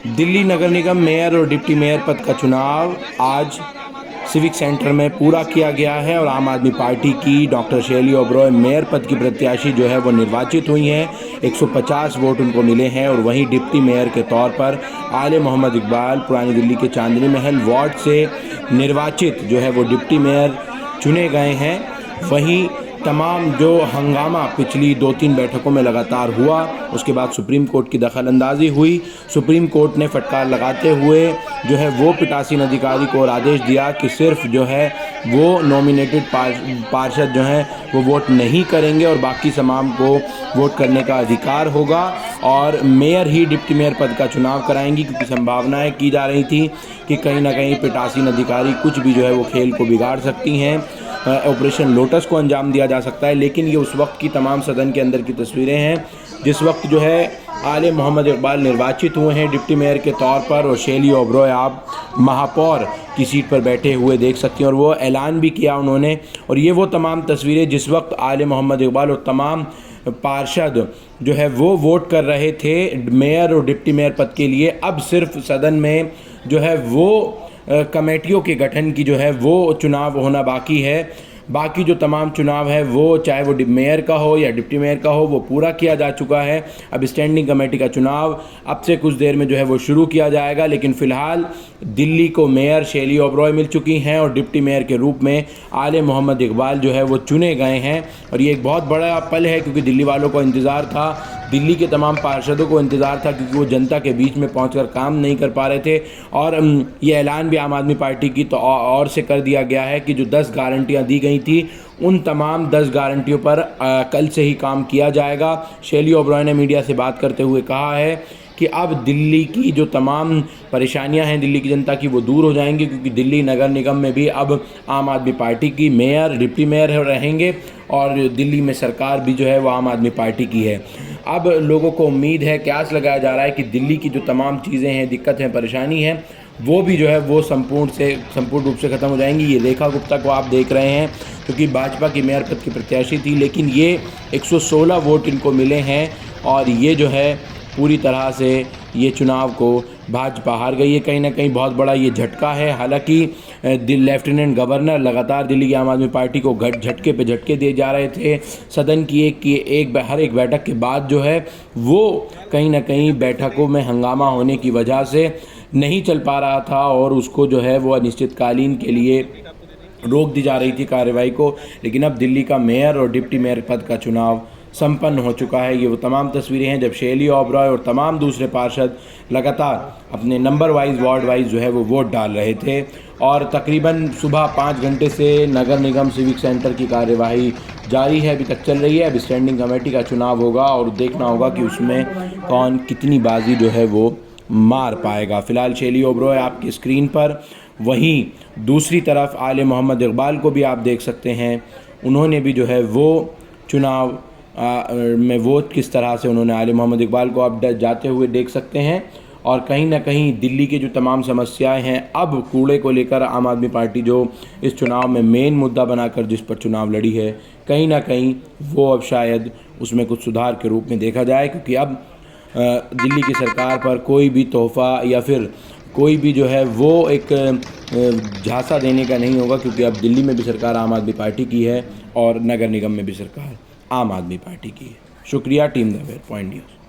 दिल्ली नगर निगम mayor और deputy mayor पद का चुनाव आज सिविक सेंटर में पूरा किया गया है और आम आदमी पार्टी की डॉक्टर शैली ओबरॉय मेयर पद की प्रत्याशी जो है वो निर्वाचित हुई हैं। 150 वोट उनको मिले हैं और वहीं डिप्टी मेयर के तौर पर आले मोहम्मद इकबाल पुरानी दिल्ली के चांदनी महल वार्ड से निर्वाचित जो है वो डिप्टी मेयर चुने गए हैं। वहीं तमाम जो हंगामा पिछली 2-3 बैठकों में लगातार हुआ, उसके बाद सुप्रीम कोर्ट की दखलंदाजी हुई। सुप्रीम कोर्ट ने फटकार लगाते हुए जो है वो पीठासीन अधिकारी को आदेश दिया कि सिर्फ जो है वो नॉमिनेटेड पार्षद जो हैं वो वोट नहीं करेंगे और बाकी तमाम को वोट करने का अधिकार होगा और मेयर ही डिप्टी मेयर पद का चुनाव कराएंगी, क्योंकि संभावनाएं की जा रही थी कि कहीं ना कहीं पीठासीन अधिकारी कुछ भी जो है वो खेल को बिगाड़ सकती हैं, ऑपरेशन लोटस को अंजाम दिया जा सकता है। लेकिन ये उस वक्त की तमाम सदन के अंदर की तस्वीरें हैं जिस वक्त जो है आले मोहम्मद इकबाल निर्वाचित हुए हैं डिप्टी मेयर के तौर पर और शैली ओबरॉय आप महापौर की सीट पर बैठे हुए देख सकती हैं और वो ऐलान भी किया उन्होंने। और ये वो तमाम तस्वीरें जिस वक्त आले मोहम्मद इकबाल और तमाम पार्षद जो है वो वोट कर रहे थे मेयर और डिप्टी मेयर पद के लिए। अब सिर्फ सदन में जो है वो कमेटियों के गठन की जो है वो चुनाव होना बाकी है। बाकी जो तमाम चुनाव है वो चाहे वो मेयर का हो या डिप्टी मेयर का हो वो पूरा किया जा चुका है। अब स्टैंडिंग कमेटी का चुनाव अब से कुछ देर में जो है वो शुरू किया जाएगा। लेकिन फ़िलहाल दिल्ली को मेयर शैली ओबरॉय मिल चुकी हैं और डिप्टी मेयर के रूप में आले मोहम्मद इकबाल जो है वो चुने गए हैं। और ये एक बहुत बड़ा पल है, क्योंकि दिल्ली वालों को इंतज़ार था, दिल्ली के तमाम पार्षदों को इंतज़ार था, क्योंकि वो जनता के बीच में पहुंचकर काम नहीं कर पा रहे थे। और ये ऐलान भी आम आदमी पार्टी की तो और से कर दिया गया है कि जो 10 गारंटियां दी गई थी उन तमाम 10 गारंटियों पर कल से ही काम किया जाएगा। शैली ओबरॉय ने मीडिया से बात करते हुए कहा है कि अब दिल्ली की जो तमाम परेशानियां हैं दिल्ली की जनता की वो दूर हो जाएंगी, क्योंकि दिल्ली नगर निगम में भी अब आम आदमी पार्टी की मेयर डिप्टी मेयर रहेंगे और दिल्ली में सरकार भी जो है वो आम आदमी पार्टी की है। अब लोगों को उम्मीद है, क्यास लगाया जा रहा है कि दिल्ली की जो तमाम चीज़ें हैं, दिक्कत है, परेशानी है, वो भी जो है वो संपूर्ण रूप से ख़त्म हो जाएंगी। ये रेखा गुप्ता को आप देख रहे हैं क्योंकि भाजपा की मेयर पद की प्रत्याशी थी, लेकिन ये 116 वोट इनको मिले हैं और ये जो है पूरी तरह से ये चुनाव को भाजपा हार गई है। कहीं ना कहीं बहुत बड़ा ये झटका है। हालांकि लेफ्टिनेंट गवर्नर लगातार दिल्ली की आम आदमी पार्टी को झटके पे झटके दिए जा रहे थे। सदन की हर एक बैठक के बाद जो है वो कहीं ना कहीं बैठकों में हंगामा होने की वजह से नहीं चल पा रहा था और उसको जो है वो अनिश्चितकालीन के लिए रोक दी जा रही थी कार्यवाही को। लेकिन अब दिल्ली का मेयर और डिप्टी मेयर पद का चुनाव संपन्न हो चुका है। ये वो तमाम तस्वीरें हैं जब शैली ओबरॉय और तमाम दूसरे पार्षद लगातार अपने नंबर वाइज वार्ड वाइज जो है वो वोट डाल रहे थे। और तकरीबन सुबह 5 घंटे से नगर निगम सिविक सेंटर की कार्यवाही जारी है, अभी तक चल रही है। अब स्टैंडिंग कमेटी का चुनाव होगा और देखना होगा कि उसमें कौन कितनी बाजी जो है वो मार पाएगा। फ़िलहाल शैली ओबरॉय आपकी स्क्रीन पर, वहीं दूसरी तरफ आले मोहम्मद इकबाल को भी आप देख सकते हैं। उन्होंने भी जो है वो चुनाव में वोट किस तरह से उन्होंने आले मोहम्मद इकबाल को अब जाते हुए देख सकते हैं। और कहीं ना कहीं दिल्ली की जो तमाम समस्याएं हैं, अब कूड़े को लेकर आम आदमी पार्टी जो इस चुनाव में मेन मुद्दा बनाकर जिस पर चुनाव लड़ी है, कहीं ना कहीं वो अब शायद उसमें कुछ सुधार के रूप में देखा जाए, क्योंकि अब दिल्ली की सरकार पर कोई भी तोहफ़ा या फिर कोई भी जो है वो एक झांसा देने का नहीं होगा, क्योंकि अब दिल्ली में भी सरकार आम आदमी पार्टी की है और नगर निगम में भी सरकार आम आदमी पार्टी की है। शुक्रिया टीम द पॉइंट न्यूज़।